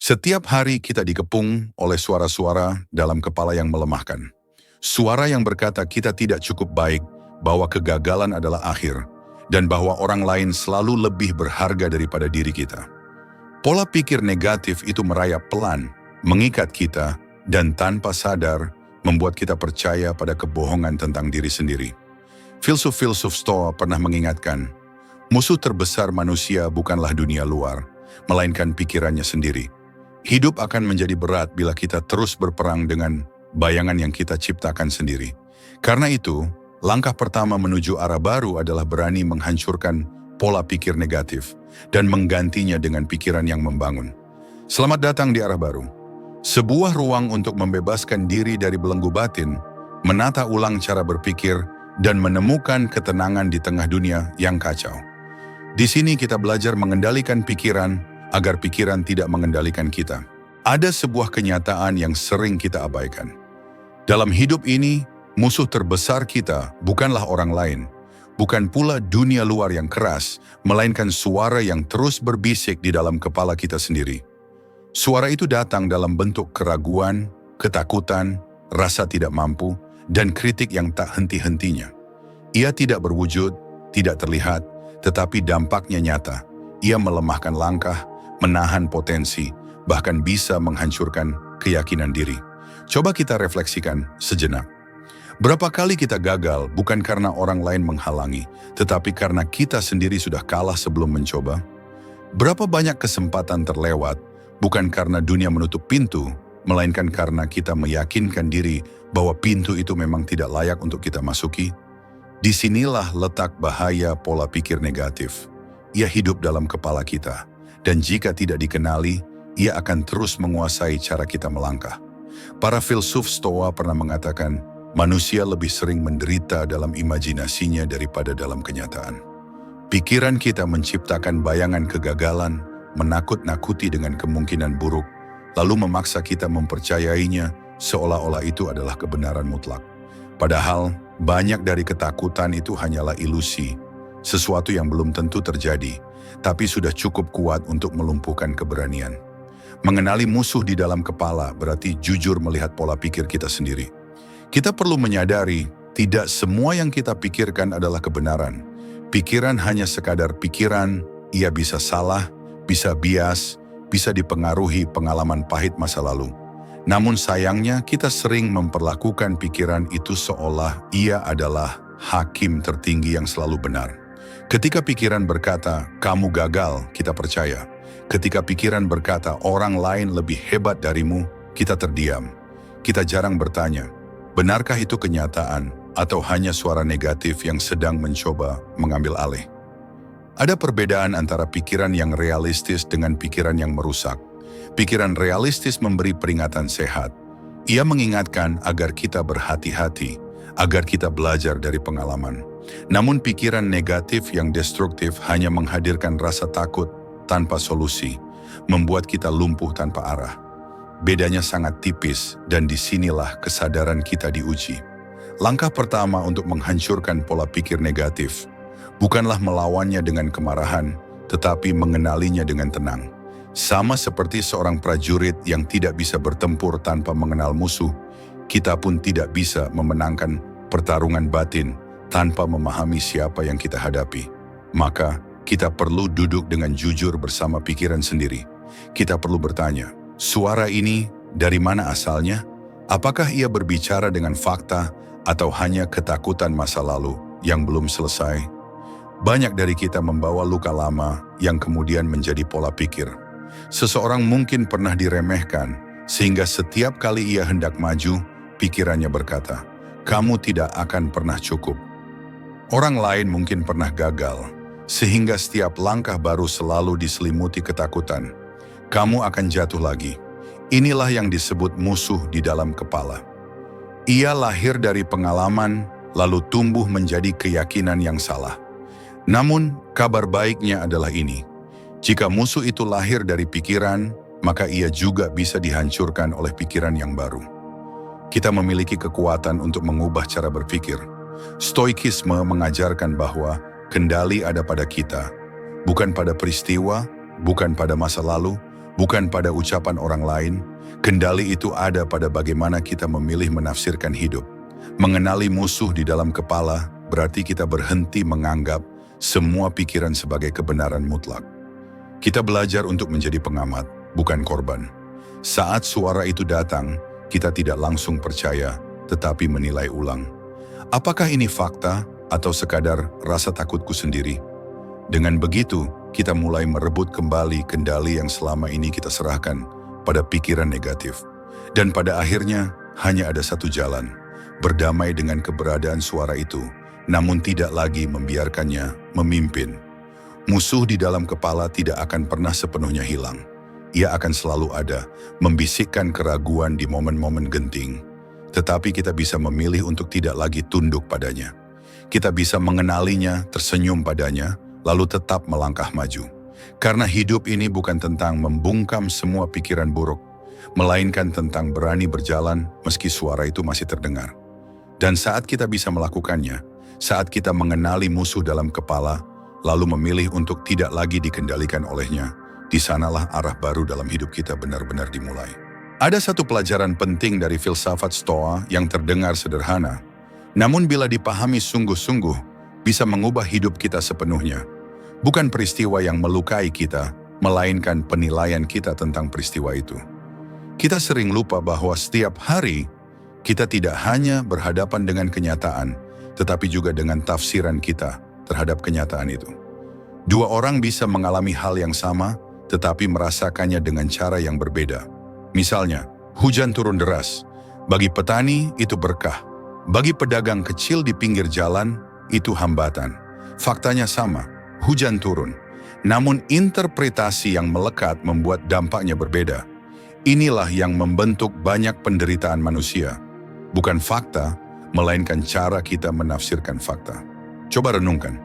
Setiap hari kita dikepung oleh suara-suara dalam kepala yang melemahkan. Suara yang berkata kita tidak cukup baik, bahwa kegagalan adalah akhir, dan bahwa orang lain selalu lebih berharga daripada diri kita. Pola pikir negatif itu merayap pelan, mengikat kita, dan tanpa sadar membuat kita percaya pada kebohongan tentang diri sendiri. Filsuf-filsuf Stoa pernah mengingatkan, musuh terbesar manusia bukanlah dunia luar, melainkan pikirannya sendiri. Hidup akan menjadi berat bila kita terus berperang dengan bayangan yang kita ciptakan sendiri. Karena itu, langkah pertama menuju arah baru adalah berani menghancurkan pola pikir negatif dan menggantinya dengan pikiran yang membangun. Selamat datang di arah baru. Sebuah ruang untuk membebaskan diri dari belenggu batin, menata ulang cara berpikir, dan menemukan ketenangan di tengah dunia yang kacau. Di sini kita belajar mengendalikan pikiran, agar pikiran tidak mengendalikan kita. Ada sebuah kenyataan yang sering kita abaikan. Dalam hidup ini, musuh terbesar kita bukanlah orang lain, bukan pula dunia luar yang keras, melainkan suara yang terus berbisik di dalam kepala kita sendiri. Suara itu datang dalam bentuk keraguan, ketakutan, rasa tidak mampu, dan kritik yang tak henti-hentinya. Ia tidak berwujud, tidak terlihat, tetapi dampaknya nyata. Ia melemahkan langkah, menahan potensi, bahkan bisa menghancurkan keyakinan diri. Coba kita refleksikan sejenak. Berapa kali kita gagal bukan karena orang lain menghalangi, tetapi karena kita sendiri sudah kalah sebelum mencoba? Berapa banyak kesempatan terlewat bukan karena dunia menutup pintu, melainkan karena kita meyakinkan diri bahwa pintu itu memang tidak layak untuk kita masuki? Disinilah letak bahaya pola pikir negatif. Ia hidup dalam kepala kita. Dan jika tidak dikenali, ia akan terus menguasai cara kita melangkah. Para filsuf Stoa pernah mengatakan, manusia lebih sering menderita dalam imajinasinya daripada dalam kenyataan. Pikiran kita menciptakan bayangan kegagalan, menakut-nakuti dengan kemungkinan buruk, lalu memaksa kita mempercayainya seolah-olah itu adalah kebenaran mutlak. Padahal, banyak dari ketakutan itu hanyalah ilusi, sesuatu yang belum tentu terjadi, tapi sudah cukup kuat untuk melumpuhkan keberanian. Mengenali musuh di dalam kepala berarti jujur melihat pola pikir kita sendiri. Kita perlu menyadari, tidak semua yang kita pikirkan adalah kebenaran. Pikiran hanya sekadar pikiran, ia bisa salah, bisa bias, bisa dipengaruhi pengalaman pahit masa lalu. Namun sayangnya kita sering memperlakukan pikiran itu seolah ia adalah hakim tertinggi yang selalu benar. Ketika pikiran berkata, kamu gagal, kita percaya. Ketika pikiran berkata, orang lain lebih hebat darimu, kita terdiam. Kita jarang bertanya, benarkah itu kenyataan atau hanya suara negatif yang sedang mencoba mengambil alih? Ada perbedaan antara pikiran yang realistis dengan pikiran yang merusak. Pikiran realistis memberi peringatan sehat. Ia mengingatkan agar kita berhati-hati, agar kita belajar dari pengalaman. Namun pikiran negatif yang destruktif hanya menghadirkan rasa takut tanpa solusi, membuat kita lumpuh tanpa arah. Bedanya sangat tipis dan disinilah kesadaran kita diuji. Langkah pertama untuk menghancurkan pola pikir negatif, bukanlah melawannya dengan kemarahan, tetapi mengenalinya dengan tenang. Sama seperti seorang prajurit yang tidak bisa bertempur tanpa mengenal musuh, kita pun tidak bisa memenangkan pertarungan batin tanpa memahami siapa yang kita hadapi. Maka, kita perlu duduk dengan jujur bersama pikiran sendiri. Kita perlu bertanya, suara ini dari mana asalnya? Apakah ia berbicara dengan fakta atau hanya ketakutan masa lalu yang belum selesai? Banyak dari kita membawa luka lama yang kemudian menjadi pola pikir. Seseorang mungkin pernah diremehkan, sehingga setiap kali ia hendak maju, pikirannya berkata, kamu tidak akan pernah cukup. Orang lain mungkin pernah gagal, sehingga setiap langkah baru selalu diselimuti ketakutan. Kamu akan jatuh lagi. Inilah yang disebut musuh di dalam kepala. Ia lahir dari pengalaman, lalu tumbuh menjadi keyakinan yang salah. Namun, kabar baiknya adalah ini. Jika musuh itu lahir dari pikiran, maka ia juga bisa dihancurkan oleh pikiran yang baru. Kita memiliki kekuatan untuk mengubah cara berpikir. Stoikisme mengajarkan bahwa kendali ada pada kita, bukan pada peristiwa, bukan pada masa lalu, bukan pada ucapan orang lain. Kendali itu ada pada bagaimana kita memilih menafsirkan hidup. Mengenali musuh di dalam kepala berarti kita berhenti menganggap semua pikiran sebagai kebenaran mutlak. Kita belajar untuk menjadi pengamat, bukan korban. Saat suara itu datang, kita tidak langsung percaya, tetapi menilai ulang. Apakah ini fakta atau sekadar rasa takutku sendiri? Dengan begitu, kita mulai merebut kembali kendali yang selama ini kita serahkan pada pikiran negatif. Dan pada akhirnya, hanya ada satu jalan, berdamai dengan keberadaan suara itu, namun tidak lagi membiarkannya memimpin. Musuh di dalam kepala tidak akan pernah sepenuhnya hilang. Ia akan selalu ada, membisikkan keraguan di momen-momen genting. Tetapi kita bisa memilih untuk tidak lagi tunduk padanya. Kita bisa mengenalinya, tersenyum padanya, lalu tetap melangkah maju. Karena hidup ini bukan tentang membungkam semua pikiran buruk, melainkan tentang berani berjalan meski suara itu masih terdengar. Dan saat kita bisa melakukannya, saat kita mengenali musuh dalam kepala, lalu memilih untuk tidak lagi dikendalikan olehnya, di sanalah arah baru dalam hidup kita benar-benar dimulai. Ada satu pelajaran penting dari filsafat Stoa yang terdengar sederhana, namun bila dipahami sungguh-sungguh, bisa mengubah hidup kita sepenuhnya. Bukan peristiwa yang melukai kita, melainkan penilaian kita tentang peristiwa itu. Kita sering lupa bahwa setiap hari, kita tidak hanya berhadapan dengan kenyataan, tetapi juga dengan tafsiran kita terhadap kenyataan itu. Dua orang bisa mengalami hal yang sama, tetapi merasakannya dengan cara yang berbeda. Misalnya, hujan turun deras. Bagi petani, itu berkah. Bagi pedagang kecil di pinggir jalan, itu hambatan. Faktanya sama, hujan turun. Namun interpretasi yang melekat membuat dampaknya berbeda. Inilah yang membentuk banyak penderitaan manusia. Bukan fakta, melainkan cara kita menafsirkan fakta. Coba renungkan,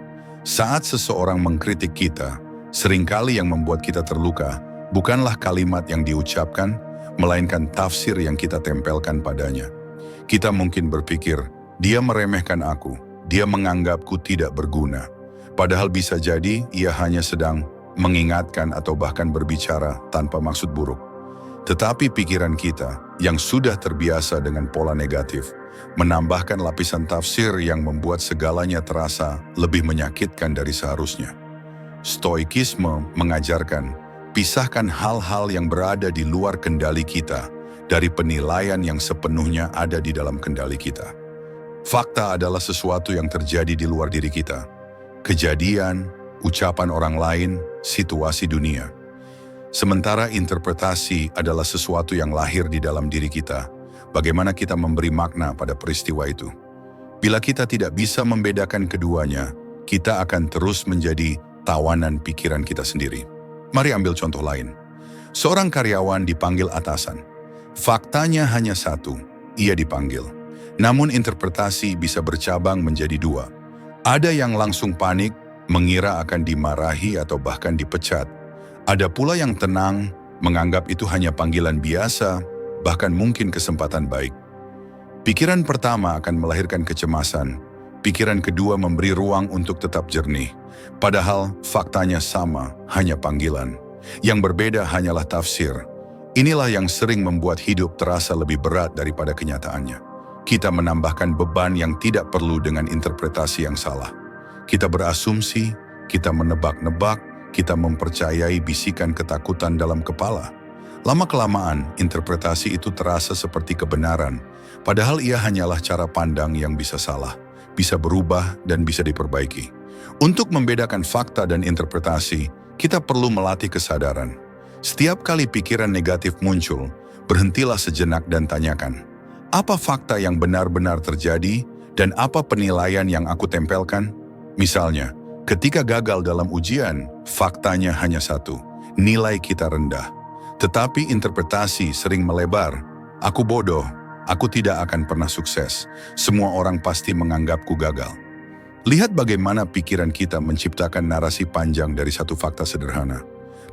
saat seseorang mengkritik kita, seringkali yang membuat kita terluka bukanlah kalimat yang diucapkan, melainkan tafsir yang kita tempelkan padanya. Kita mungkin berpikir, dia meremehkan aku, dia menganggapku tidak berguna. Padahal bisa jadi ia hanya sedang mengingatkan atau bahkan berbicara tanpa maksud buruk. Tetapi pikiran kita yang sudah terbiasa dengan pola negatif, menambahkan lapisan tafsir yang membuat segalanya terasa lebih menyakitkan dari seharusnya. Stoikisme mengajarkan, pisahkan hal-hal yang berada di luar kendali kita dari penilaian yang sepenuhnya ada di dalam kendali kita. Fakta adalah sesuatu yang terjadi di luar diri kita. Kejadian, ucapan orang lain, situasi dunia. Sementara interpretasi adalah sesuatu yang lahir di dalam diri kita. Bagaimana kita memberi makna pada peristiwa itu. Bila kita tidak bisa membedakan keduanya, kita akan terus menjadi tawanan pikiran kita sendiri. Mari ambil contoh lain. Seorang karyawan dipanggil atasan. Faktanya hanya satu, ia dipanggil. Namun interpretasi bisa bercabang menjadi dua. Ada yang langsung panik, mengira akan dimarahi atau bahkan dipecat. Ada pula yang tenang, menganggap itu hanya panggilan biasa, bahkan mungkin kesempatan baik. Pikiran pertama akan melahirkan kecemasan, pikiran kedua memberi ruang untuk tetap jernih. Padahal faktanya sama, hanya panggilan. Yang berbeda hanyalah tafsir. Inilah yang sering membuat hidup terasa lebih berat daripada kenyataannya. Kita menambahkan beban yang tidak perlu dengan interpretasi yang salah. Kita berasumsi, kita menebak-nebak, kita mempercayai bisikan ketakutan dalam kepala. Lama-kelamaan, interpretasi itu terasa seperti kebenaran, padahal ia hanyalah cara pandang yang bisa salah, bisa berubah dan bisa diperbaiki. Untuk membedakan fakta dan interpretasi, kita perlu melatih kesadaran. Setiap kali pikiran negatif muncul, berhentilah sejenak dan tanyakan, apa fakta yang benar-benar terjadi dan apa penilaian yang aku tempelkan? Misalnya, ketika gagal dalam ujian, faktanya hanya satu, nilai kita rendah. Tetapi interpretasi sering melebar, aku bodoh, aku tidak akan pernah sukses, semua orang pasti menganggapku gagal. Lihat bagaimana pikiran kita menciptakan narasi panjang dari satu fakta sederhana.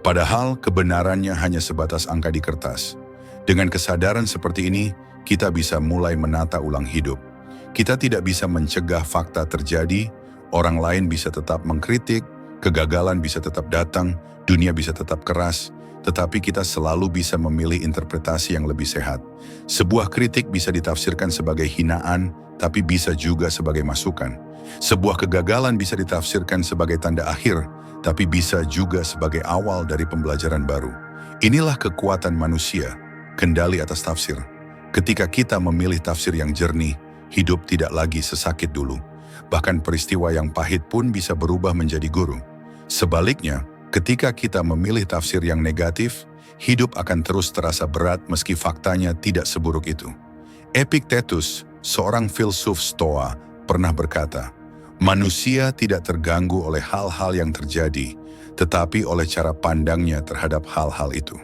Padahal kebenarannya hanya sebatas angka di kertas. Dengan kesadaran seperti ini, kita bisa mulai menata ulang hidup. Kita tidak bisa mencegah fakta terjadi, orang lain bisa tetap mengkritik, kegagalan bisa tetap datang, dunia bisa tetap keras, tetapi kita selalu bisa memilih interpretasi yang lebih sehat. Sebuah kritik bisa ditafsirkan sebagai hinaan, tapi bisa juga sebagai masukan. Sebuah kegagalan bisa ditafsirkan sebagai tanda akhir, tapi bisa juga sebagai awal dari pembelajaran baru. Inilah kekuatan manusia, kendali atas tafsir. Ketika kita memilih tafsir yang jernih, hidup tidak lagi sesakit dulu. Bahkan peristiwa yang pahit pun bisa berubah menjadi guru. Sebaliknya, ketika kita memilih tafsir yang negatif, hidup akan terus terasa berat meski faktanya tidak seburuk itu. Epictetus, seorang filsuf Stoa, pernah berkata, "Manusia tidak terganggu oleh hal-hal yang terjadi, tetapi oleh cara pandangnya terhadap hal-hal itu."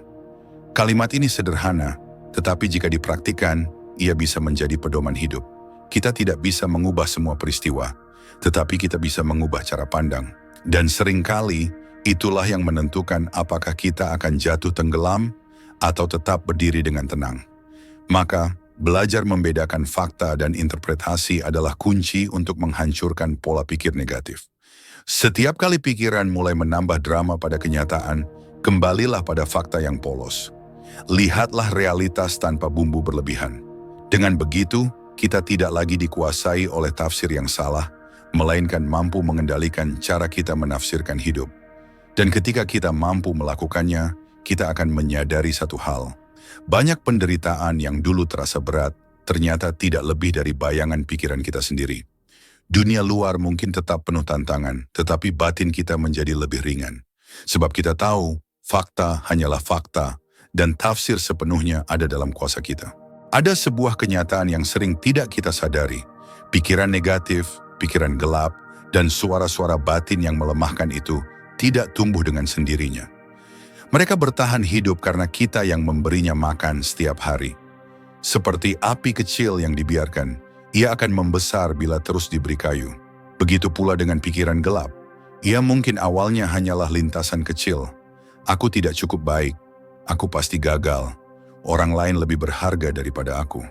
Kalimat ini sederhana, tetapi jika dipraktikkan, ia bisa menjadi pedoman hidup. Kita tidak bisa mengubah semua peristiwa, tetapi kita bisa mengubah cara pandang. Dan seringkali, itulah yang menentukan apakah kita akan jatuh tenggelam atau tetap berdiri dengan tenang. Maka, belajar membedakan fakta dan interpretasi adalah kunci untuk menghancurkan pola pikir negatif. Setiap kali pikiran mulai menambah drama pada kenyataan, kembalilah pada fakta yang polos. Lihatlah realitas tanpa bumbu berlebihan. Dengan begitu, kita tidak lagi dikuasai oleh tafsir yang salah, melainkan mampu mengendalikan cara kita menafsirkan hidup. Dan ketika kita mampu melakukannya, kita akan menyadari satu hal. Banyak penderitaan yang dulu terasa berat, ternyata tidak lebih dari bayangan pikiran kita sendiri. Dunia luar mungkin tetap penuh tantangan, tetapi batin kita menjadi lebih ringan. Sebab kita tahu, fakta hanyalah fakta, dan tafsir sepenuhnya ada dalam kuasa kita. Ada sebuah kenyataan yang sering tidak kita sadari. Pikiran negatif, pikiran gelap, dan suara-suara batin yang melemahkan itu tidak tumbuh dengan sendirinya. Mereka bertahan hidup karena kita yang memberinya makan setiap hari. Seperti api kecil yang dibiarkan, ia akan membesar bila terus diberi kayu. Begitu pula dengan pikiran gelap. Ia mungkin awalnya hanyalah lintasan kecil. Aku tidak cukup baik. Aku pasti gagal. Orang lain lebih berharga daripada aku.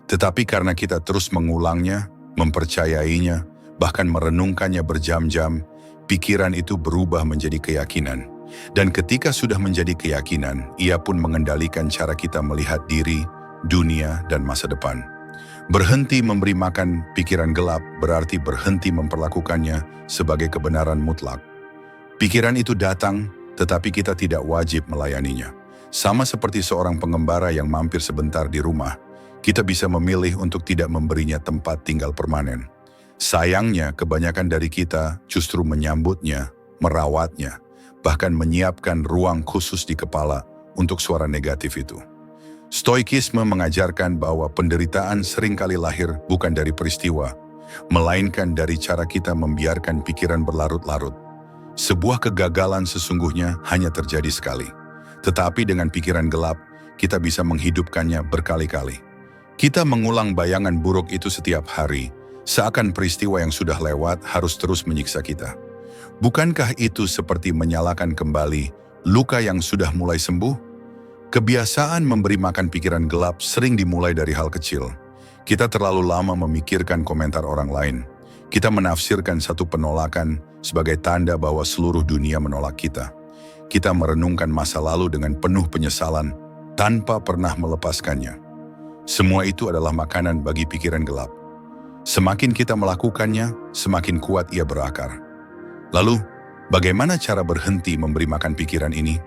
Tetapi karena kita terus mengulangnya, mempercayainya, bahkan merenungkannya berjam-jam, pikiran itu berubah menjadi keyakinan. Dan ketika sudah menjadi keyakinan, ia pun mengendalikan cara kita melihat diri, dunia, dan masa depan. Berhenti memberi makan pikiran gelap berarti berhenti memperlakukannya sebagai kebenaran mutlak. Pikiran itu datang, tetapi kita tidak wajib melayaninya. Sama seperti seorang pengembara yang mampir sebentar di rumah, kita bisa memilih untuk tidak memberinya tempat tinggal permanen. Sayangnya, kebanyakan dari kita justru menyambutnya, merawatnya, bahkan menyiapkan ruang khusus di kepala untuk suara negatif itu. Stoikisme mengajarkan bahwa penderitaan seringkali lahir bukan dari peristiwa, melainkan dari cara kita membiarkan pikiran berlarut-larut. Sebuah kegagalan sesungguhnya hanya terjadi sekali. Tetapi dengan pikiran gelap, kita bisa menghidupkannya berkali-kali. Kita mengulang bayangan buruk itu setiap hari, seakan peristiwa yang sudah lewat harus terus menyiksa kita. Bukankah itu seperti menyalakan kembali luka yang sudah mulai sembuh? Kebiasaan memberi makan pikiran gelap sering dimulai dari hal kecil. Kita terlalu lama memikirkan komentar orang lain. Kita menafsirkan satu penolakan sebagai tanda bahwa seluruh dunia menolak kita. Kita merenungkan masa lalu dengan penuh penyesalan tanpa pernah melepaskannya. Semua itu adalah makanan bagi pikiran gelap. Semakin kita melakukannya, semakin kuat ia berakar. Lalu, bagaimana cara berhenti memberi makan pikiran ini?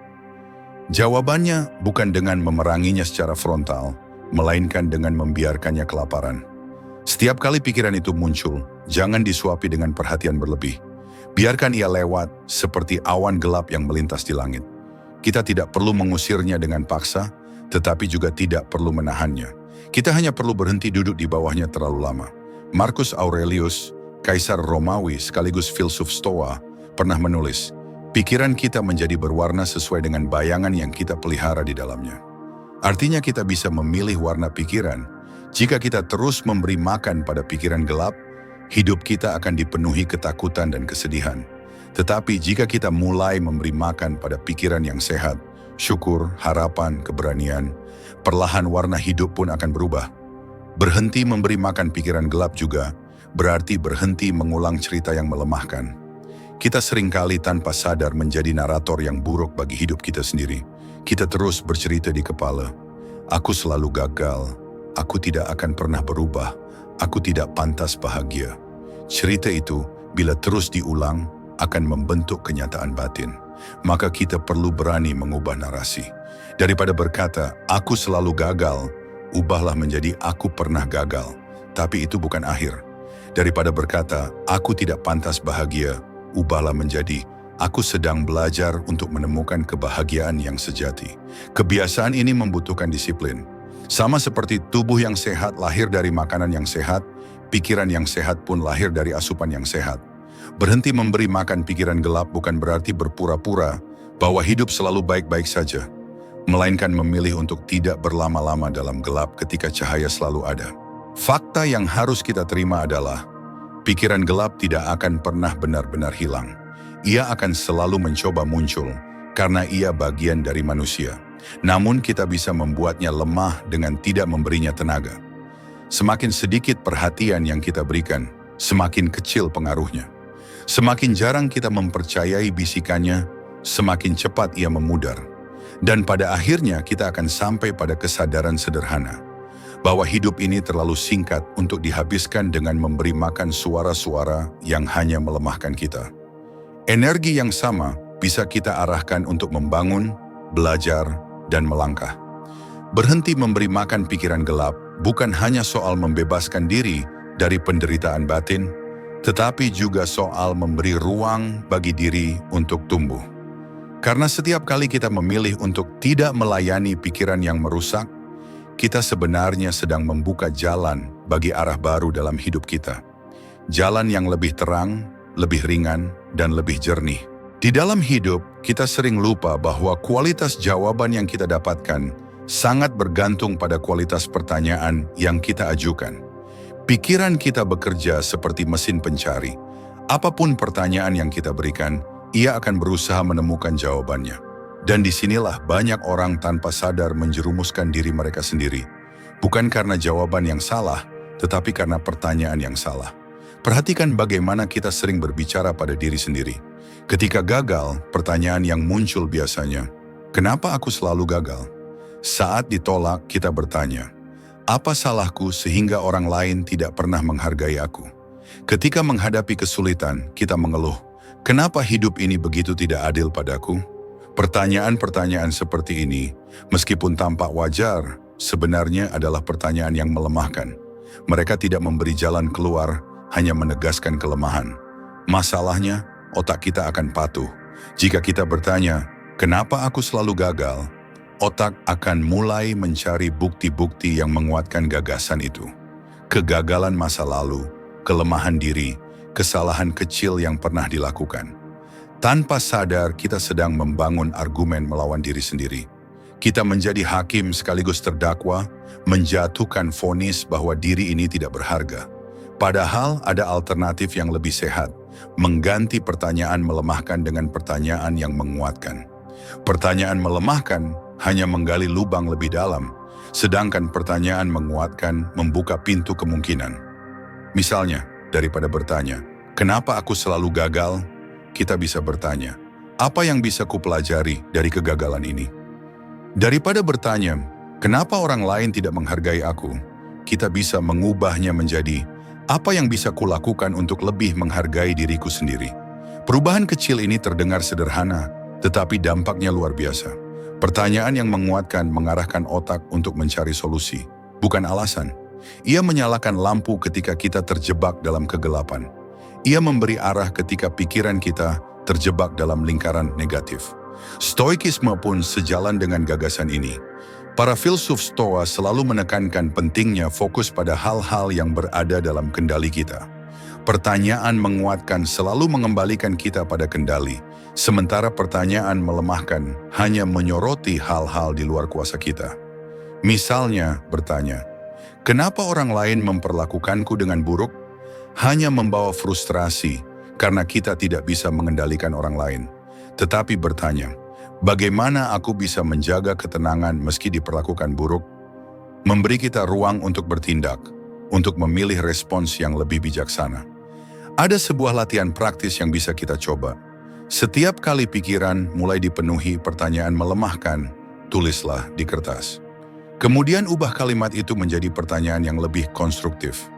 Jawabannya bukan dengan memeranginya secara frontal, melainkan dengan membiarkannya kelaparan. Setiap kali pikiran itu muncul, jangan disuapi dengan perhatian berlebih. Biarkan ia lewat seperti awan gelap yang melintas di langit. Kita tidak perlu mengusirnya dengan paksa, tetapi juga tidak perlu menahannya. Kita hanya perlu berhenti duduk di bawahnya terlalu lama. Marcus Aurelius, kaisar Romawi sekaligus filsuf Stoa, pernah menulis, pikiran kita menjadi berwarna sesuai dengan bayangan yang kita pelihara di dalamnya. Artinya kita bisa memilih warna pikiran. Jika kita terus memberi makan pada pikiran gelap, hidup kita akan dipenuhi ketakutan dan kesedihan. Tetapi jika kita mulai memberi makan pada pikiran yang sehat, syukur, harapan, keberanian, perlahan warna hidup pun akan berubah. Berhenti memberi makan pikiran gelap juga berarti berhenti mengulang cerita yang melemahkan. Kita seringkali tanpa sadar menjadi narator yang buruk bagi hidup kita sendiri. Kita terus bercerita di kepala, aku selalu gagal, aku tidak akan pernah berubah, aku tidak pantas bahagia. Cerita itu, bila terus diulang, akan membentuk kenyataan batin. Maka kita perlu berani mengubah narasi. Daripada berkata, aku selalu gagal, ubahlah menjadi aku pernah gagal. Tapi itu bukan akhir. Daripada berkata, aku tidak pantas bahagia, ubahlah menjadi aku sedang belajar untuk menemukan kebahagiaan yang sejati. Kebiasaan ini membutuhkan disiplin. Sama seperti tubuh yang sehat lahir dari makanan yang sehat, pikiran yang sehat pun lahir dari asupan yang sehat. Berhenti memberi makan pikiran gelap bukan berarti berpura-pura bahwa hidup selalu baik-baik saja, melainkan memilih untuk tidak berlama-lama dalam gelap ketika cahaya selalu ada. Fakta yang harus kita terima adalah, pikiran gelap tidak akan pernah benar-benar hilang. Ia akan selalu mencoba muncul karena ia bagian dari manusia. Namun kita bisa membuatnya lemah dengan tidak memberinya tenaga. Semakin sedikit perhatian yang kita berikan, semakin kecil pengaruhnya. Semakin jarang kita mempercayai bisikannya, semakin cepat ia memudar. Dan pada akhirnya kita akan sampai pada kesadaran sederhana, bahwa hidup ini terlalu singkat untuk dihabiskan dengan memberi makan suara-suara yang hanya melemahkan kita. Energi yang sama bisa kita arahkan untuk membangun, belajar, dan melangkah. Berhenti memberi makan pikiran gelap bukan hanya soal membebaskan diri dari penderitaan batin, tetapi juga soal memberi ruang bagi diri untuk tumbuh. Karena setiap kali kita memilih untuk tidak melayani pikiran yang merusak, kita sebenarnya sedang membuka jalan bagi arah baru dalam hidup kita. Jalan yang lebih terang, lebih ringan, dan lebih jernih. Di dalam hidup, kita sering lupa bahwa kualitas jawaban yang kita dapatkan sangat bergantung pada kualitas pertanyaan yang kita ajukan. Pikiran kita bekerja seperti mesin pencari. Apapun pertanyaan yang kita berikan, ia akan berusaha menemukan jawabannya. Dan disinilah banyak orang tanpa sadar menjerumuskan diri mereka sendiri. Bukan karena jawaban yang salah, tetapi karena pertanyaan yang salah. Perhatikan bagaimana kita sering berbicara pada diri sendiri. Ketika gagal, pertanyaan yang muncul biasanya, kenapa aku selalu gagal? Saat ditolak, kita bertanya, apa salahku sehingga orang lain tidak pernah menghargai aku? Ketika menghadapi kesulitan, kita mengeluh, kenapa hidup ini begitu tidak adil padaku? Pertanyaan-pertanyaan seperti ini, meskipun tampak wajar, sebenarnya adalah pertanyaan yang melemahkan. Mereka tidak memberi jalan keluar, hanya menegaskan kelemahan. Masalahnya, otak kita akan patuh. Jika kita bertanya, kenapa aku selalu gagal? Otak akan mulai mencari bukti-bukti yang menguatkan gagasan itu. Kegagalan masa lalu, kelemahan diri, kesalahan kecil yang pernah dilakukan. Tanpa sadar, kita sedang membangun argumen melawan diri sendiri. Kita menjadi hakim sekaligus terdakwa, menjatuhkan vonis bahwa diri ini tidak berharga. Padahal ada alternatif yang lebih sehat, mengganti pertanyaan melemahkan dengan pertanyaan yang menguatkan. Pertanyaan melemahkan hanya menggali lubang lebih dalam, sedangkan pertanyaan menguatkan membuka pintu kemungkinan. Misalnya, daripada bertanya, kenapa aku selalu gagal? Kita bisa bertanya, apa yang bisa kupelajari dari kegagalan ini? Daripada bertanya, kenapa orang lain tidak menghargai aku? Kita bisa mengubahnya menjadi, apa yang bisa kulakukan untuk lebih menghargai diriku sendiri? Perubahan kecil ini terdengar sederhana, tetapi dampaknya luar biasa. Pertanyaan yang menguatkan mengarahkan otak untuk mencari solusi, bukan alasan. Ia menyalakan lampu ketika kita terjebak dalam kegelapan. Ia memberi arah ketika pikiran kita terjebak dalam lingkaran negatif. Stoikisme pun sejalan dengan gagasan ini. Para filsuf Stoa selalu menekankan pentingnya fokus pada hal-hal yang berada dalam kendali kita. Pertanyaan menguatkan selalu mengembalikan kita pada kendali, sementara pertanyaan melemahkan hanya menyoroti hal-hal di luar kuasa kita. Misalnya bertanya, kenapa orang lain memperlakukanku dengan buruk? Hanya membawa frustrasi karena kita tidak bisa mengendalikan orang lain. Tetapi bertanya, bagaimana aku bisa menjaga ketenangan meski diperlakukan buruk? Memberi kita ruang untuk bertindak, untuk memilih respons yang lebih bijaksana. Ada sebuah latihan praktis yang bisa kita coba. Setiap kali pikiran mulai dipenuhi pertanyaan melemahkan, tulislah di kertas. Kemudian ubah kalimat itu menjadi pertanyaan yang lebih konstruktif.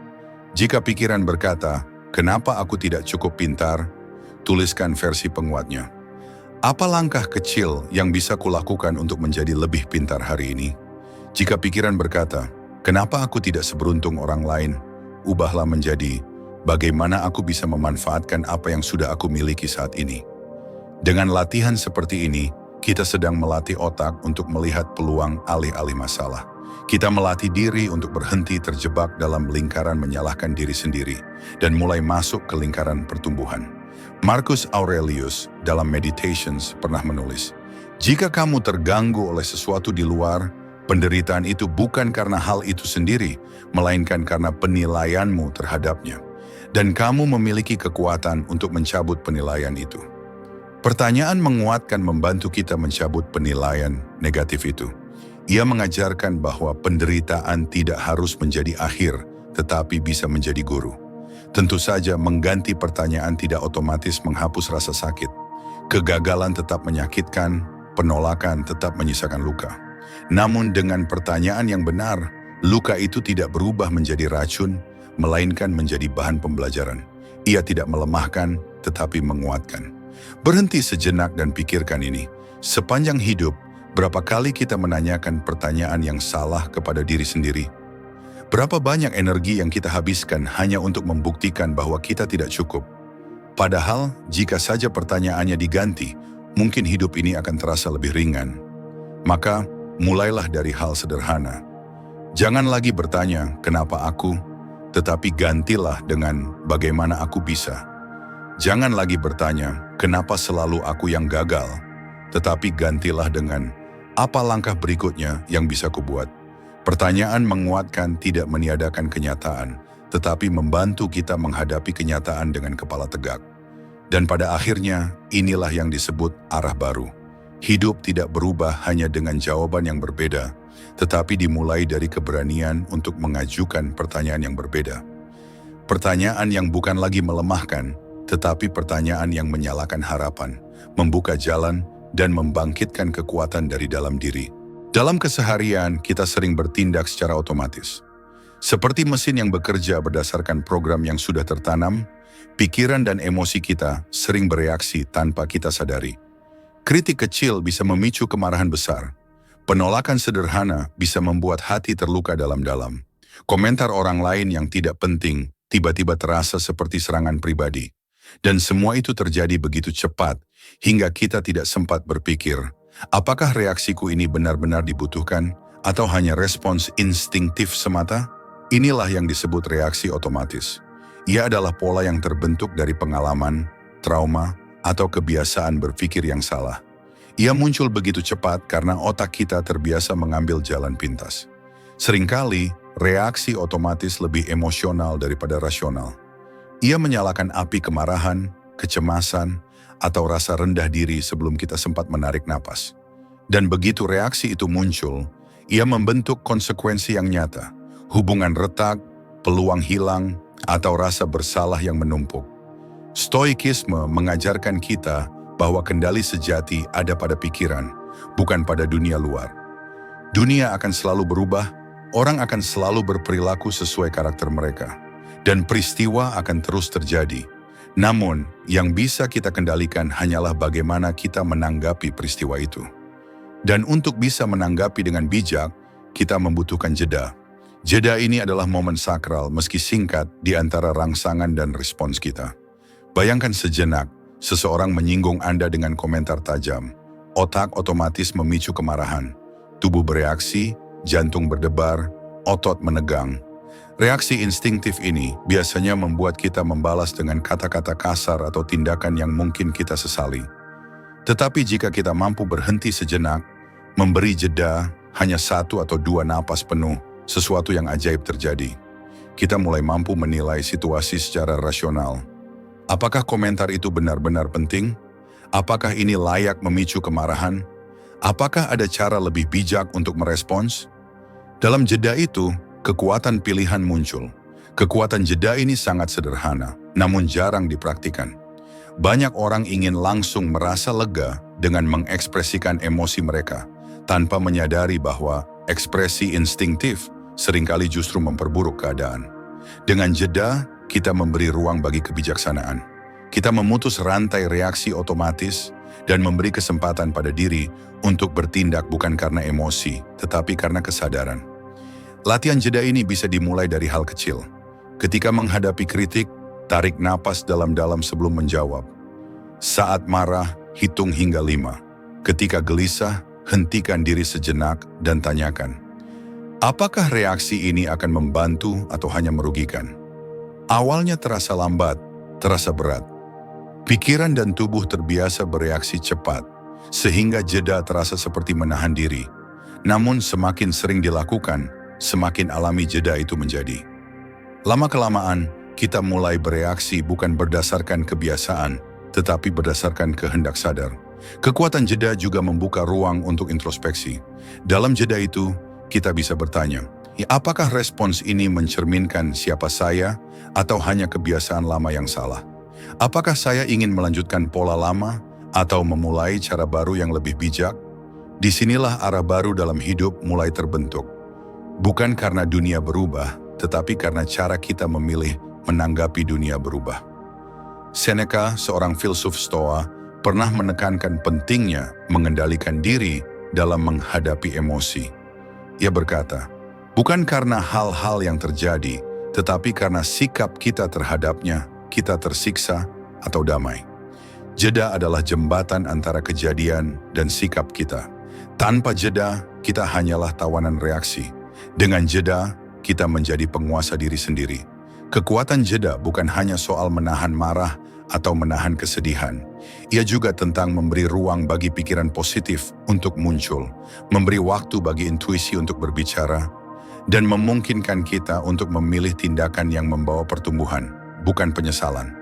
Jika pikiran berkata, "Kenapa aku tidak cukup pintar?" Tuliskan versi penguatnya. Apa langkah kecil yang bisa kulakukan untuk menjadi lebih pintar hari ini? Jika pikiran berkata, "Kenapa aku tidak seberuntung orang lain?" Ubahlah menjadi, "Bagaimana aku bisa memanfaatkan apa yang sudah aku miliki saat ini?" Dengan latihan seperti ini, kita sedang melatih otak untuk melihat peluang alih-alih masalah. Kita melatih diri untuk berhenti terjebak dalam lingkaran menyalahkan diri sendiri dan mulai masuk ke lingkaran pertumbuhan. Marcus Aurelius dalam Meditations pernah menulis, "Jika kamu terganggu oleh sesuatu di luar, penderitaan itu bukan karena hal itu sendiri, melainkan karena penilaianmu terhadapnya. Dan kamu memiliki kekuatan untuk mencabut penilaian itu." Pertanyaan menguatkan membantu kita mencabut penilaian negatif itu. Ia mengajarkan bahwa penderitaan tidak harus menjadi akhir, tetapi bisa menjadi guru. Tentu saja mengganti pertanyaan tidak otomatis menghapus rasa sakit. Kegagalan tetap menyakitkan, penolakan tetap menyisakan luka. Namun dengan pertanyaan yang benar, luka itu tidak berubah menjadi racun, melainkan menjadi bahan pembelajaran. Ia tidak melemahkan, tetapi menguatkan. Berhenti sejenak dan pikirkan ini. Sepanjang hidup, berapa kali kita menanyakan pertanyaan yang salah kepada diri sendiri? Berapa banyak energi yang kita habiskan hanya untuk membuktikan bahwa kita tidak cukup? Padahal, jika saja pertanyaannya diganti, mungkin hidup ini akan terasa lebih ringan. Maka, mulailah dari hal sederhana. Jangan lagi bertanya, "Kenapa aku?" Tetapi gantilah dengan, "Bagaimana aku bisa?" Jangan lagi bertanya, "Kenapa selalu aku yang gagal?" Tetapi gantilah dengan, "Apa langkah berikutnya yang bisa kubuat?" Pertanyaan menguatkan tidak meniadakan kenyataan, tetapi membantu kita menghadapi kenyataan dengan kepala tegak. Dan pada akhirnya, inilah yang disebut arah baru. Hidup tidak berubah hanya dengan jawaban yang berbeda, tetapi dimulai dari keberanian untuk mengajukan pertanyaan yang berbeda. Pertanyaan yang bukan lagi melemahkan, tetapi pertanyaan yang menyalakan harapan, membuka jalan, dan membangkitkan kekuatan dari dalam diri. Dalam keseharian, kita sering bertindak secara otomatis. Seperti mesin yang bekerja berdasarkan program yang sudah tertanam, pikiran dan emosi kita sering bereaksi tanpa kita sadari. Kritik kecil bisa memicu kemarahan besar. Penolakan sederhana bisa membuat hati terluka dalam-dalam. Komentar orang lain yang tidak penting tiba-tiba terasa seperti serangan pribadi. Dan semua itu terjadi begitu cepat, hingga kita tidak sempat berpikir, apakah reaksiku ini benar-benar dibutuhkan, atau hanya respons instingtif semata? Inilah yang disebut reaksi otomatis. Ia adalah pola yang terbentuk dari pengalaman, trauma, atau kebiasaan berpikir yang salah. Ia muncul begitu cepat karena otak kita terbiasa mengambil jalan pintas. Seringkali, reaksi otomatis lebih emosional daripada rasional. Ia menyalakan api kemarahan, kecemasan, atau rasa rendah diri sebelum kita sempat menarik napas. Dan begitu reaksi itu muncul, ia membentuk konsekuensi yang nyata, hubungan retak, peluang hilang, atau rasa bersalah yang menumpuk. Stoikisme mengajarkan kita bahwa kendali sejati ada pada pikiran, bukan pada dunia luar. Dunia akan selalu berubah, orang akan selalu berperilaku sesuai karakter mereka. Dan peristiwa akan terus terjadi. Namun, yang bisa kita kendalikan hanyalah bagaimana kita menanggapi peristiwa itu. Dan untuk bisa menanggapi dengan bijak, kita membutuhkan jeda. Jeda ini adalah momen sakral meski singkat di antara rangsangan dan respons kita. Bayangkan sejenak, seseorang menyinggung Anda dengan komentar tajam. Otak otomatis memicu kemarahan. Tubuh bereaksi, jantung berdebar, otot menegang. Reaksi instingtif ini biasanya membuat kita membalas dengan kata-kata kasar atau tindakan yang mungkin kita sesali. Tetapi jika kita mampu berhenti sejenak, memberi jeda hanya 1 atau 2 napas penuh, sesuatu yang ajaib terjadi. Kita mulai mampu menilai situasi secara rasional. Apakah komentar itu benar-benar penting? Apakah ini layak memicu kemarahan? Apakah ada cara lebih bijak untuk merespons? Dalam jeda itu, kekuatan pilihan muncul. Kekuatan jeda ini sangat sederhana, namun jarang dipraktikkan. Banyak orang ingin langsung merasa lega dengan mengekspresikan emosi mereka, tanpa menyadari bahwa ekspresi instingtif seringkali justru memperburuk keadaan. Dengan jeda, kita memberi ruang bagi kebijaksanaan. Kita memutus rantai reaksi otomatis dan memberi kesempatan pada diri untuk bertindak bukan karena emosi, tetapi karena kesadaran. Latihan jeda ini bisa dimulai dari hal kecil. Ketika menghadapi kritik, tarik napas dalam-dalam sebelum menjawab. Saat marah, hitung hingga 5. Ketika gelisah, hentikan diri sejenak dan tanyakan, apakah reaksi ini akan membantu atau hanya merugikan? Awalnya terasa lambat, terasa berat. Pikiran dan tubuh terbiasa bereaksi cepat, sehingga jeda terasa seperti menahan diri. Namun semakin sering dilakukan, semakin alami jeda itu menjadi. Lama-kelamaan, kita mulai bereaksi bukan berdasarkan kebiasaan, tetapi berdasarkan kehendak sadar. Kekuatan jeda juga membuka ruang untuk introspeksi. Dalam jeda itu, kita bisa bertanya, apakah respons ini mencerminkan siapa saya atau hanya kebiasaan lama yang salah? Apakah saya ingin melanjutkan pola lama atau memulai cara baru yang lebih bijak? Disinilah arah baru dalam hidup mulai terbentuk. Bukan karena dunia berubah, tetapi karena cara kita memilih menanggapi dunia berubah. Seneca, seorang filsuf Stoa, pernah menekankan pentingnya mengendalikan diri dalam menghadapi emosi. Ia berkata, bukan karena hal-hal yang terjadi, tetapi karena sikap kita terhadapnya, kita tersiksa atau damai. Jeda adalah jembatan antara kejadian dan sikap kita. Tanpa jeda, kita hanyalah tawanan reaksi. Dengan jeda, kita menjadi penguasa diri sendiri. Kekuatan jeda bukan hanya soal menahan marah atau menahan kesedihan. Ia juga tentang memberi ruang bagi pikiran positif untuk muncul, memberi waktu bagi intuisi untuk berbicara, dan memungkinkan kita untuk memilih tindakan yang membawa pertumbuhan, bukan penyesalan.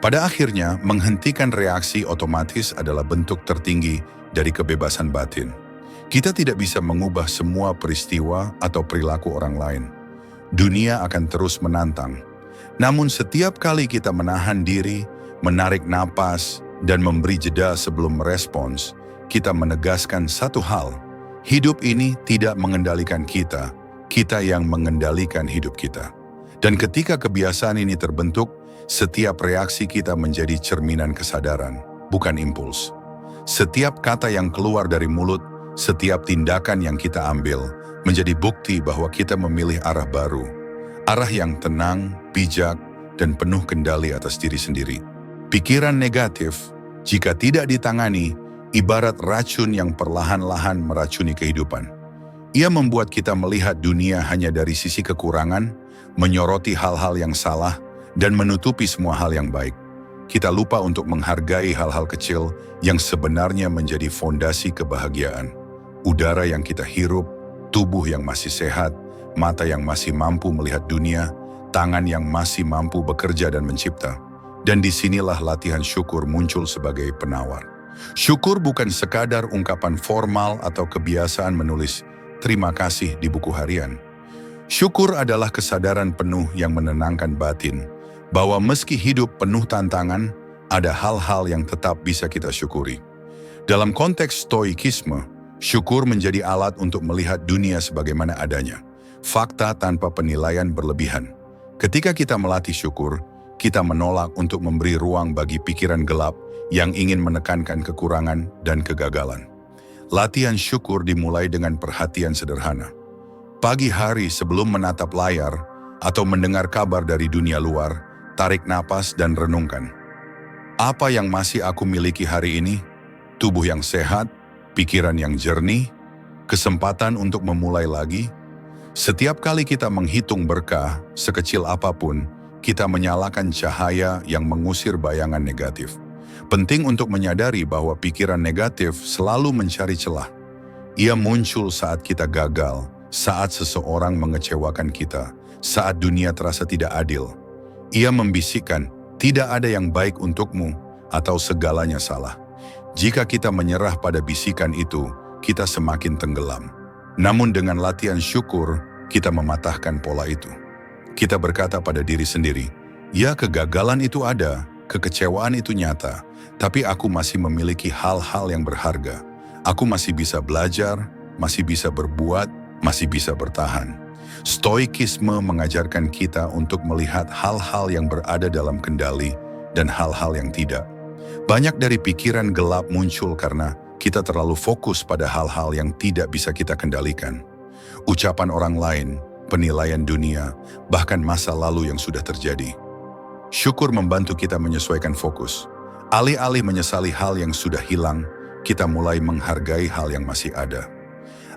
Pada akhirnya, menghentikan reaksi otomatis adalah bentuk tertinggi dari kebebasan batin. Kita tidak bisa mengubah semua peristiwa atau perilaku orang lain. Dunia akan terus menantang. Namun setiap kali kita menahan diri, menarik napas, dan memberi jeda sebelum merespons, kita menegaskan satu hal. Hidup ini tidak mengendalikan kita, kita yang mengendalikan hidup kita. Dan ketika kebiasaan ini terbentuk, setiap reaksi kita menjadi cerminan kesadaran, bukan impuls. Setiap kata yang keluar dari mulut, setiap tindakan yang kita ambil, menjadi bukti bahwa kita memilih arah baru. Arah yang tenang, bijak, dan penuh kendali atas diri sendiri. Pikiran negatif, jika tidak ditangani, ibarat racun yang perlahan-lahan meracuni kehidupan. Ia membuat kita melihat dunia hanya dari sisi kekurangan, menyoroti hal-hal yang salah, dan menutupi semua hal yang baik. Kita lupa untuk menghargai hal-hal kecil yang sebenarnya menjadi fondasi kebahagiaan. Udara yang kita hirup, tubuh yang masih sehat, mata yang masih mampu melihat dunia, tangan yang masih mampu bekerja dan mencipta. Dan disinilah latihan syukur muncul sebagai penawar. Syukur bukan sekadar ungkapan formal atau kebiasaan menulis terima kasih di buku harian. Syukur adalah kesadaran penuh yang menenangkan batin, bahwa meski hidup penuh tantangan, ada hal-hal yang tetap bisa kita syukuri. Dalam konteks stoikisme, syukur menjadi alat untuk melihat dunia sebagaimana adanya, fakta tanpa penilaian berlebihan. Ketika kita melatih syukur, kita menolak untuk memberi ruang bagi pikiran gelap yang ingin menekankan kekurangan dan kegagalan. Latihan syukur dimulai dengan perhatian sederhana. Pagi hari sebelum menatap layar atau mendengar kabar dari dunia luar, tarik napas dan renungkan. Apa yang masih aku miliki hari ini? Tubuh yang sehat, pikiran yang jernih, kesempatan untuk memulai lagi. Setiap kali kita menghitung berkah, sekecil apapun, kita menyalakan cahaya yang mengusir bayangan negatif. Penting untuk menyadari bahwa pikiran negatif selalu mencari celah. Ia muncul saat kita gagal, saat seseorang mengecewakan kita, saat dunia terasa tidak adil. Ia membisikkan, tidak ada yang baik untukmu, atau segalanya salah. Jika kita menyerah pada bisikan itu, kita semakin tenggelam. Namun dengan latihan syukur, kita mematahkan pola itu. Kita berkata pada diri sendiri, ya kegagalan itu ada, kekecewaan itu nyata, tapi aku masih memiliki hal-hal yang berharga. Aku masih bisa belajar, masih bisa berbuat, masih bisa bertahan. Stoikisme mengajarkan kita untuk melihat hal-hal yang berada dalam kendali dan hal-hal yang tidak. Banyak dari pikiran gelap muncul karena kita terlalu fokus pada hal-hal yang tidak bisa kita kendalikan. Ucapan orang lain, penilaian dunia, bahkan masa lalu yang sudah terjadi. Syukur membantu kita menyesuaikan fokus. Alih-alih menyesali hal yang sudah hilang, kita mulai menghargai hal yang masih ada.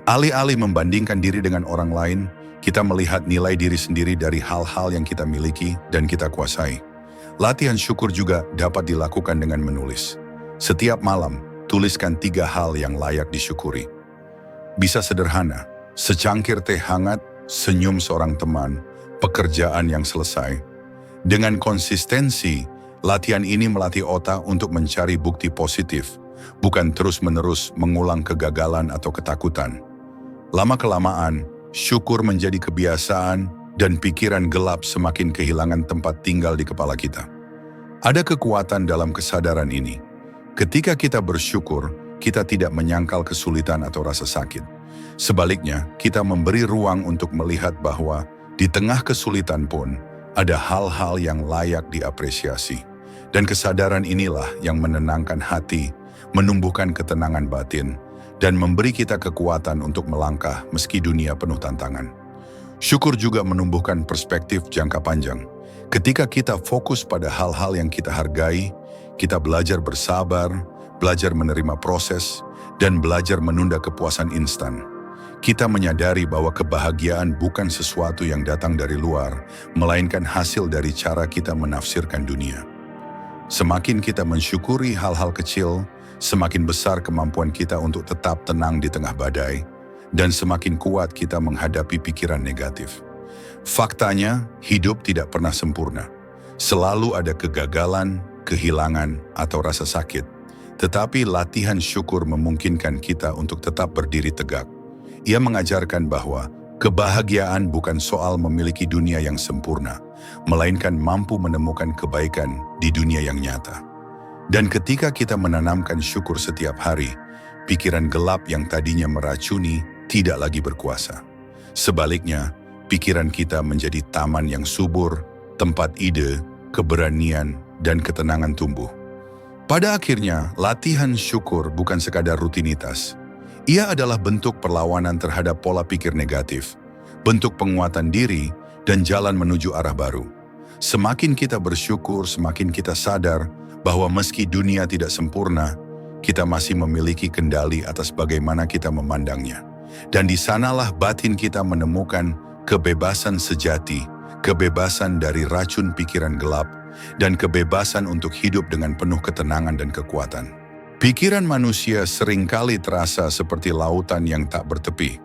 Alih-alih membandingkan diri dengan orang lain, kita melihat nilai diri sendiri dari hal-hal yang kita miliki dan kita kuasai. Latihan syukur juga dapat dilakukan dengan menulis. Setiap malam, tuliskan 3 hal yang layak disyukuri. Bisa sederhana, secangkir teh hangat, senyum seorang teman, pekerjaan yang selesai. Dengan konsistensi, latihan ini melatih otak untuk mencari bukti positif, bukan terus-menerus mengulang kegagalan atau ketakutan. Lama-kelamaan, syukur menjadi kebiasaan dan pikiran gelap semakin kehilangan tempat tinggal di kepala kita. Ada kekuatan dalam kesadaran ini. Ketika kita bersyukur, kita tidak menyangkal kesulitan atau rasa sakit. Sebaliknya, kita memberi ruang untuk melihat bahwa di tengah kesulitan pun ada hal-hal yang layak diapresiasi. Dan kesadaran inilah yang menenangkan hati, menumbuhkan ketenangan batin, dan memberi kita kekuatan untuk melangkah meski dunia penuh tantangan. Syukur juga menumbuhkan perspektif jangka panjang. Ketika kita fokus pada hal-hal yang kita hargai, kita belajar bersabar, belajar menerima proses, dan belajar menunda kepuasan instan. Kita menyadari bahwa kebahagiaan bukan sesuatu yang datang dari luar, melainkan hasil dari cara kita menafsirkan dunia. Semakin kita mensyukuri hal-hal kecil, semakin besar kemampuan kita untuk tetap tenang di tengah badai, dan semakin kuat kita menghadapi pikiran negatif. Faktanya, hidup tidak pernah sempurna. Selalu ada kegagalan, kehilangan, atau rasa sakit. Tetapi latihan syukur memungkinkan kita untuk tetap berdiri tegak. Ia mengajarkan bahwa kebahagiaan bukan soal memiliki dunia yang sempurna, melainkan mampu menemukan kebaikan di dunia yang nyata. Dan ketika kita menanamkan syukur setiap hari, pikiran gelap yang tadinya meracuni tidak lagi berkuasa. Sebaliknya, pikiran kita menjadi taman yang subur, tempat ide, keberanian, dan ketenangan tumbuh. Pada akhirnya, latihan syukur bukan sekadar rutinitas. Ia adalah bentuk perlawanan terhadap pola pikir negatif, bentuk penguatan diri, dan jalan menuju arah baru. Semakin kita bersyukur, semakin kita sadar bahwa meski dunia tidak sempurna, kita masih memiliki kendali atas bagaimana kita memandangnya. Dan di sanalah batin kita menemukan kebebasan sejati, kebebasan dari racun pikiran gelap, dan kebebasan untuk hidup dengan penuh ketenangan dan kekuatan. Pikiran manusia seringkali terasa seperti lautan yang tak bertepi.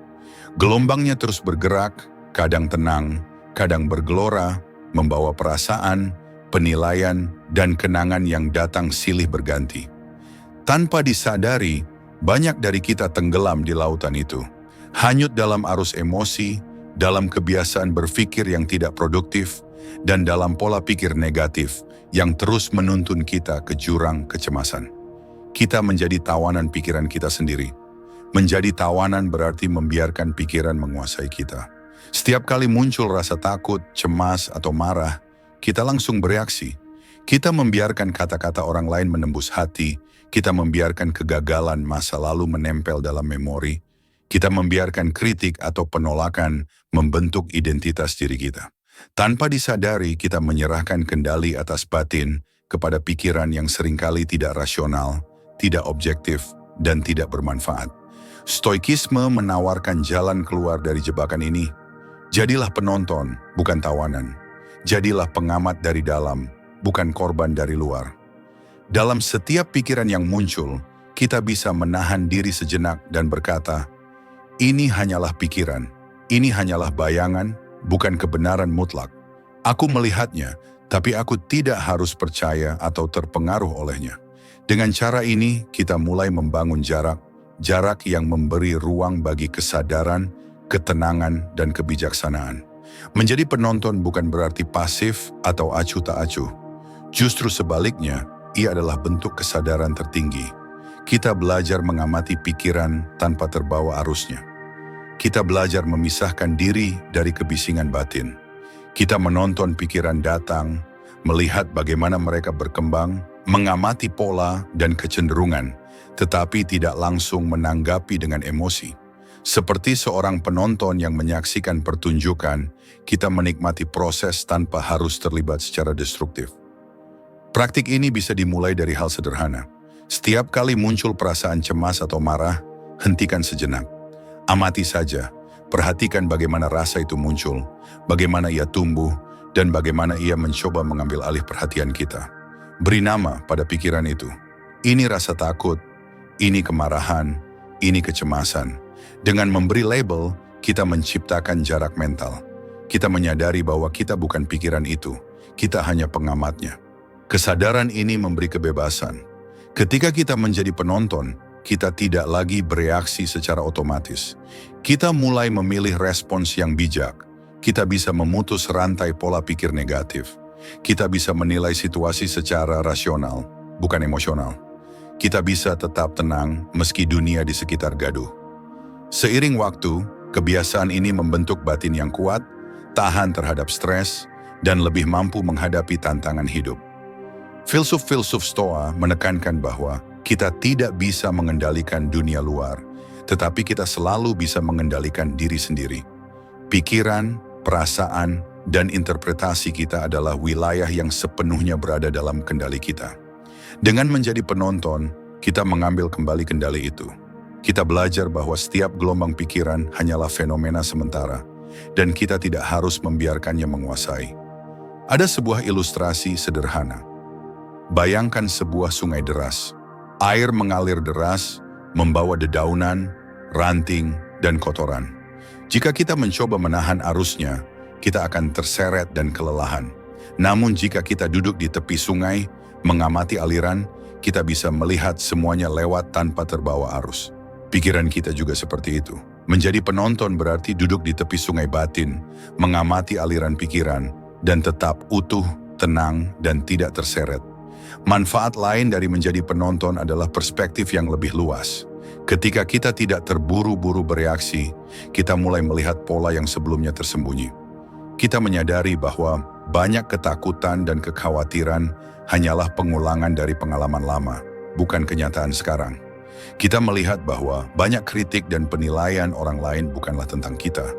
Gelombangnya terus bergerak, kadang tenang, kadang bergelora, membawa perasaan, penilaian, dan kenangan yang datang silih berganti. Tanpa disadari, banyak dari kita tenggelam di lautan itu. Hanyut dalam arus emosi, dalam kebiasaan berpikir yang tidak produktif, dan dalam pola pikir negatif yang terus menuntun kita ke jurang kecemasan. Kita menjadi tawanan pikiran kita sendiri. Menjadi tawanan berarti membiarkan pikiran menguasai kita. Setiap kali muncul rasa takut, cemas, atau marah, kita langsung bereaksi. Kita membiarkan kata-kata orang lain menembus hati, kita membiarkan kegagalan masa lalu menempel dalam memori, kita membiarkan kritik atau penolakan membentuk identitas diri kita. Tanpa disadari, kita menyerahkan kendali atas batin kepada pikiran yang seringkali tidak rasional, tidak objektif, dan tidak bermanfaat. Stoikisme menawarkan jalan keluar dari jebakan ini. Jadilah penonton, bukan tawanan. Jadilah pengamat dari dalam, bukan korban dari luar. Dalam setiap pikiran yang muncul, kita bisa menahan diri sejenak dan berkata, ini hanyalah pikiran, ini hanyalah bayangan, bukan kebenaran mutlak. Aku melihatnya, tapi aku tidak harus percaya atau terpengaruh olehnya. Dengan cara ini, kita mulai membangun jarak yang memberi ruang bagi kesadaran, ketenangan, dan kebijaksanaan. Menjadi penonton bukan berarti pasif atau acuh tak acuh. Justru sebaliknya, ia adalah bentuk kesadaran tertinggi. Kita belajar mengamati pikiran tanpa terbawa arusnya. Kita belajar memisahkan diri dari kebisingan batin. Kita menonton pikiran datang, melihat bagaimana mereka berkembang, mengamati pola dan kecenderungan, tetapi tidak langsung menanggapi dengan emosi. Seperti seorang penonton yang menyaksikan pertunjukan, kita menikmati proses tanpa harus terlibat secara destruktif. Praktik ini bisa dimulai dari hal sederhana. Setiap kali muncul perasaan cemas atau marah, hentikan sejenak. Amati saja, perhatikan bagaimana rasa itu muncul, bagaimana ia tumbuh, dan bagaimana ia mencoba mengambil alih perhatian kita. Beri nama pada pikiran itu. Ini rasa takut, ini kemarahan, ini kecemasan. Dengan memberi label, kita menciptakan jarak mental. Kita menyadari bahwa kita bukan pikiran itu, kita hanya pengamatnya. Kesadaran ini memberi kebebasan. Ketika kita menjadi penonton, kita tidak lagi bereaksi secara otomatis. Kita mulai memilih respons yang bijak. Kita bisa memutus rantai pola pikir negatif. Kita bisa menilai situasi secara rasional, bukan emosional. Kita bisa tetap tenang meski dunia di sekitar gaduh. Seiring waktu, kebiasaan ini membentuk batin yang kuat, tahan terhadap stres, dan lebih mampu menghadapi tantangan hidup. Filsuf-filsuf Stoa menekankan bahwa kita tidak bisa mengendalikan dunia luar, tetapi kita selalu bisa mengendalikan diri sendiri. Pikiran, perasaan, dan interpretasi kita adalah wilayah yang sepenuhnya berada dalam kendali kita. Dengan menjadi penonton, kita mengambil kembali kendali itu. Kita belajar bahwa setiap gelombang pikiran hanyalah fenomena sementara, dan kita tidak harus membiarkannya menguasai. Ada sebuah ilustrasi sederhana. Bayangkan sebuah sungai deras. Air mengalir deras, membawa dedaunan, ranting, dan kotoran. Jika kita mencoba menahan arusnya, kita akan terseret dan kelelahan. Namun jika kita duduk di tepi sungai, mengamati aliran, kita bisa melihat semuanya lewat tanpa terbawa arus. Pikiran kita juga seperti itu. Menjadi penonton berarti duduk di tepi sungai batin, mengamati aliran pikiran, dan tetap utuh, tenang, dan tidak terseret. Manfaat lain dari menjadi penonton adalah perspektif yang lebih luas. Ketika kita tidak terburu-buru bereaksi, kita mulai melihat pola yang sebelumnya tersembunyi. Kita menyadari bahwa banyak ketakutan dan kekhawatiran hanyalah pengulangan dari pengalaman lama, bukan kenyataan sekarang. Kita melihat bahwa banyak kritik dan penilaian orang lain bukanlah tentang kita,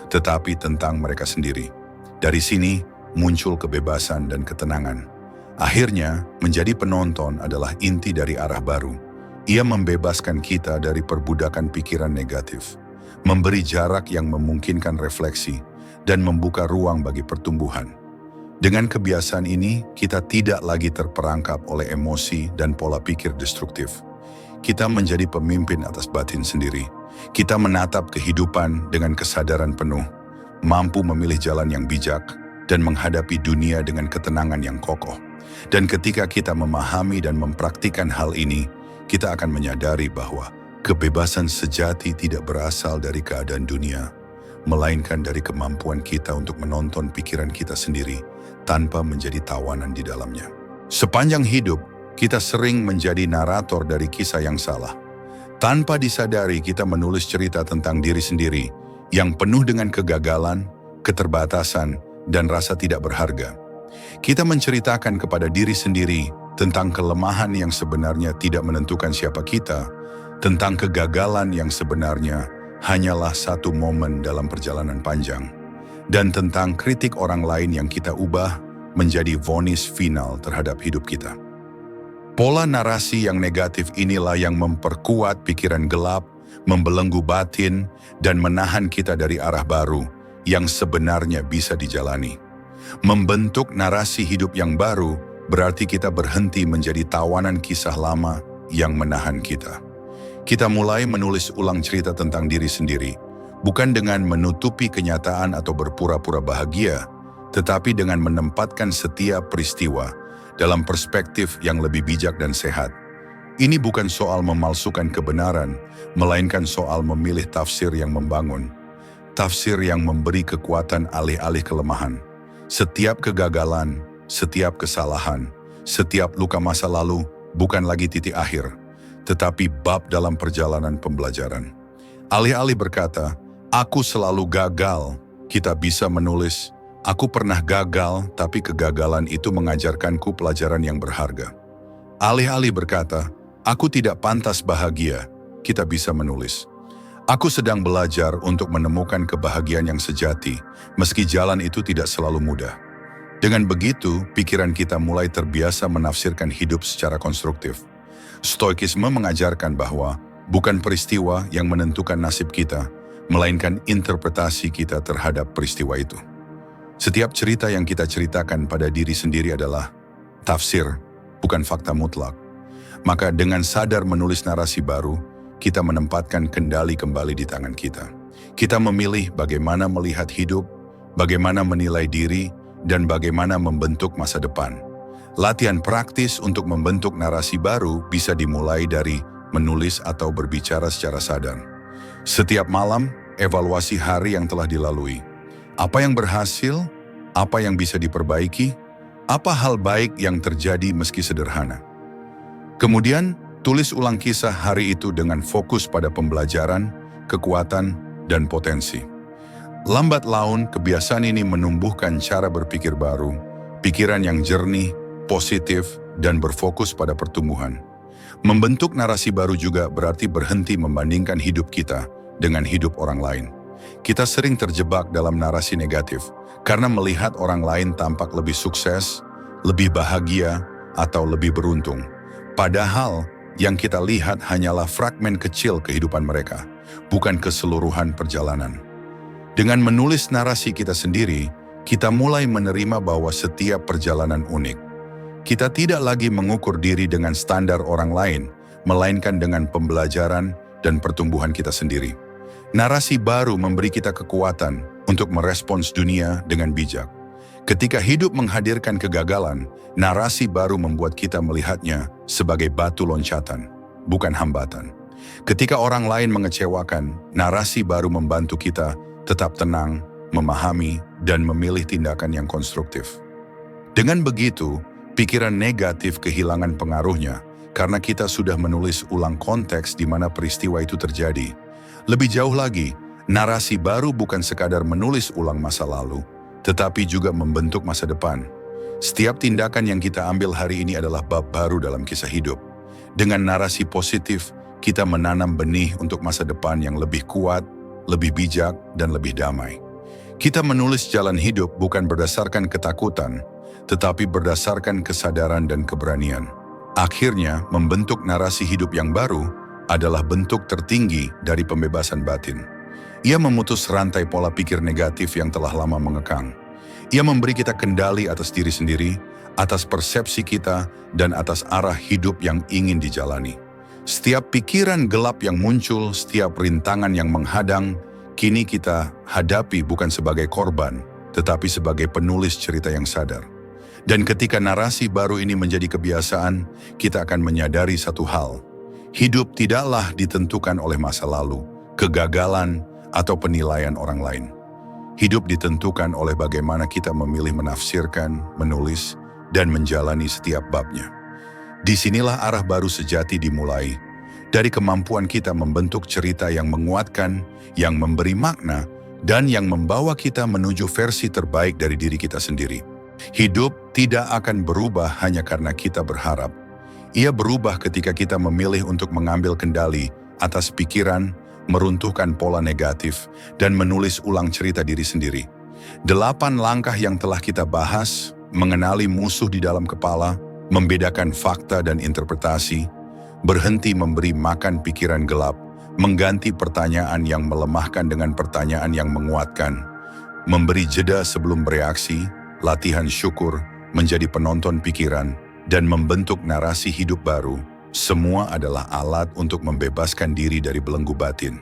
tetapi tentang mereka sendiri. Dari sini muncul kebebasan dan ketenangan. Akhirnya, menjadi penonton adalah inti dari arah baru. Ia membebaskan kita dari perbudakan pikiran negatif, memberi jarak yang memungkinkan refleksi, dan membuka ruang bagi pertumbuhan. Dengan kebiasaan ini, kita tidak lagi terperangkap oleh emosi dan pola pikir destruktif. Kita menjadi pemimpin atas batin sendiri. Kita menatap kehidupan dengan kesadaran penuh, mampu memilih jalan yang bijak, dan menghadapi dunia dengan ketenangan yang kokoh. Dan ketika kita memahami dan mempraktikkan hal ini, kita akan menyadari bahwa kebebasan sejati tidak berasal dari keadaan dunia, melainkan dari kemampuan kita untuk menonton pikiran kita sendiri tanpa menjadi tawanan di dalamnya. Sepanjang hidup, kita sering menjadi narator dari kisah yang salah. Tanpa disadari, kita menulis cerita tentang diri sendiri yang penuh dengan kegagalan, keterbatasan, dan rasa tidak berharga. Kita menceritakan kepada diri sendiri tentang kelemahan yang sebenarnya tidak menentukan siapa kita, tentang kegagalan yang sebenarnya hanyalah satu momen dalam perjalanan panjang, dan tentang kritik orang lain yang kita ubah menjadi vonis final terhadap hidup kita. Pola narasi yang negatif inilah yang memperkuat pikiran gelap, membelenggu batin, dan menahan kita dari arah baru yang sebenarnya bisa dijalani. Membentuk narasi hidup yang baru berarti kita berhenti menjadi tawanan kisah lama yang menahan kita. Kita mulai menulis ulang cerita tentang diri sendiri, bukan dengan menutupi kenyataan atau berpura-pura bahagia, tetapi dengan menempatkan setiap peristiwa dalam perspektif yang lebih bijak dan sehat. Ini bukan soal memalsukan kebenaran, melainkan soal memilih tafsir yang membangun. Tafsir yang memberi kekuatan alih-alih kelemahan. Setiap kegagalan, setiap kesalahan, setiap luka masa lalu bukan lagi titik akhir, tetapi bab dalam perjalanan pembelajaran. Alih-alih berkata, "Aku selalu gagal," kita bisa menulis, "Aku pernah gagal, tapi kegagalan itu mengajarkanku pelajaran yang berharga." Alih-alih berkata, "Aku tidak pantas bahagia," kita bisa menulis, "Aku sedang belajar untuk menemukan kebahagiaan yang sejati, meski jalan itu tidak selalu mudah." Dengan begitu, pikiran kita mulai terbiasa menafsirkan hidup secara konstruktif. Stoikisme mengajarkan bahwa bukan peristiwa yang menentukan nasib kita, melainkan interpretasi kita terhadap peristiwa itu. Setiap cerita yang kita ceritakan pada diri sendiri adalah tafsir, bukan fakta mutlak. Maka dengan sadar menulis narasi baru, kita menempatkan kendali kembali di tangan kita. Kita memilih bagaimana melihat hidup, bagaimana menilai diri, dan bagaimana membentuk masa depan. Latihan praktis untuk membentuk narasi baru bisa dimulai dari menulis atau berbicara secara sadar. Setiap malam, evaluasi hari yang telah dilalui. Apa yang berhasil? Apa yang bisa diperbaiki? Apa hal baik yang terjadi meski sederhana? Kemudian, tulis ulang kisah hari itu dengan fokus pada pembelajaran, kekuatan, dan potensi. Lambat laun, kebiasaan ini menumbuhkan cara berpikir baru, pikiran yang jernih, positif, dan berfokus pada pertumbuhan. Membentuk narasi baru juga berarti berhenti membandingkan hidup kita dengan hidup orang lain. Kita sering terjebak dalam narasi negatif karena melihat orang lain tampak lebih sukses, lebih bahagia, atau lebih beruntung. Padahal, yang kita lihat hanyalah fragmen kecil kehidupan mereka, bukan keseluruhan perjalanan. Dengan menulis narasi kita sendiri, kita mulai menerima bahwa setiap perjalanan unik. Kita tidak lagi mengukur diri dengan standar orang lain, melainkan dengan pembelajaran dan pertumbuhan kita sendiri. Narasi baru memberi kita kekuatan untuk merespons dunia dengan bijak. Ketika hidup menghadirkan kegagalan, narasi baru membuat kita melihatnya sebagai batu loncatan, bukan hambatan. Ketika orang lain mengecewakan, narasi baru membantu kita tetap tenang, memahami, dan memilih tindakan yang konstruktif. Dengan begitu, pikiran negatif kehilangan pengaruhnya karena kita sudah menulis ulang konteks di mana peristiwa itu terjadi. Lebih jauh lagi, narasi baru bukan sekadar menulis ulang masa lalu, tetapi juga membentuk masa depan. Setiap tindakan yang kita ambil hari ini adalah bab baru dalam kisah hidup. Dengan narasi positif, kita menanam benih untuk masa depan yang lebih kuat, lebih bijak, dan lebih damai. Kita menulis jalan hidup bukan berdasarkan ketakutan, tetapi berdasarkan kesadaran dan keberanian. Akhirnya, membentuk narasi hidup yang baru adalah bentuk tertinggi dari pembebasan batin. Ia memutus rantai pola pikir negatif yang telah lama mengekang. Ia memberi kita kendali atas diri sendiri, atas persepsi kita, dan atas arah hidup yang ingin dijalani. Setiap pikiran gelap yang muncul, setiap rintangan yang menghadang, kini kita hadapi bukan sebagai korban, tetapi sebagai penulis cerita yang sadar. Dan ketika narasi baru ini menjadi kebiasaan, kita akan menyadari satu hal. Hidup tidaklah ditentukan oleh masa lalu, kegagalan, atau penilaian orang lain. Hidup ditentukan oleh bagaimana kita memilih menafsirkan, menulis, dan menjalani setiap babnya. Disinilah arah baru sejati dimulai, dari kemampuan kita membentuk cerita yang menguatkan, yang memberi makna, dan yang membawa kita menuju versi terbaik dari diri kita sendiri. Hidup tidak akan berubah hanya karena kita berharap. Ia berubah ketika kita memilih untuk mengambil kendali atas pikiran, meruntuhkan pola negatif, dan menulis ulang cerita diri sendiri. 8 langkah yang telah kita bahas, mengenali musuh di dalam kepala, membedakan fakta dan interpretasi, berhenti memberi makan pikiran gelap, mengganti pertanyaan yang melemahkan dengan pertanyaan yang menguatkan, memberi jeda sebelum bereaksi, latihan syukur, menjadi penonton pikiran, dan membentuk narasi hidup baru, semua adalah alat untuk membebaskan diri dari belenggu batin.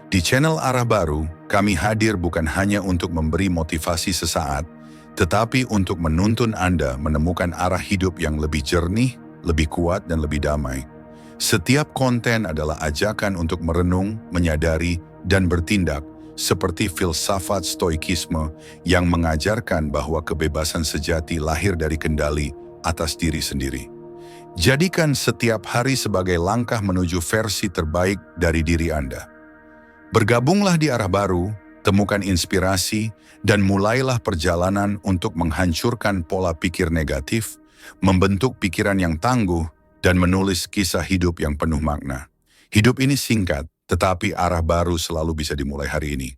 Di channel Arah Baru, kami hadir bukan hanya untuk memberi motivasi sesaat, tetapi untuk menuntun Anda menemukan arah hidup yang lebih jernih, lebih kuat, dan lebih damai. Setiap konten adalah ajakan untuk merenung, menyadari, dan bertindak, seperti filsafat stoikisme yang mengajarkan bahwa kebebasan sejati lahir dari kendali atas diri sendiri. Jadikan setiap hari sebagai langkah menuju versi terbaik dari diri Anda. Bergabunglah di Arah Baru, temukan inspirasi, dan mulailah perjalanan untuk menghancurkan pola pikir negatif, membentuk pikiran yang tangguh, dan menulis kisah hidup yang penuh makna. Hidup ini singkat, tetapi arah baru selalu bisa dimulai hari ini.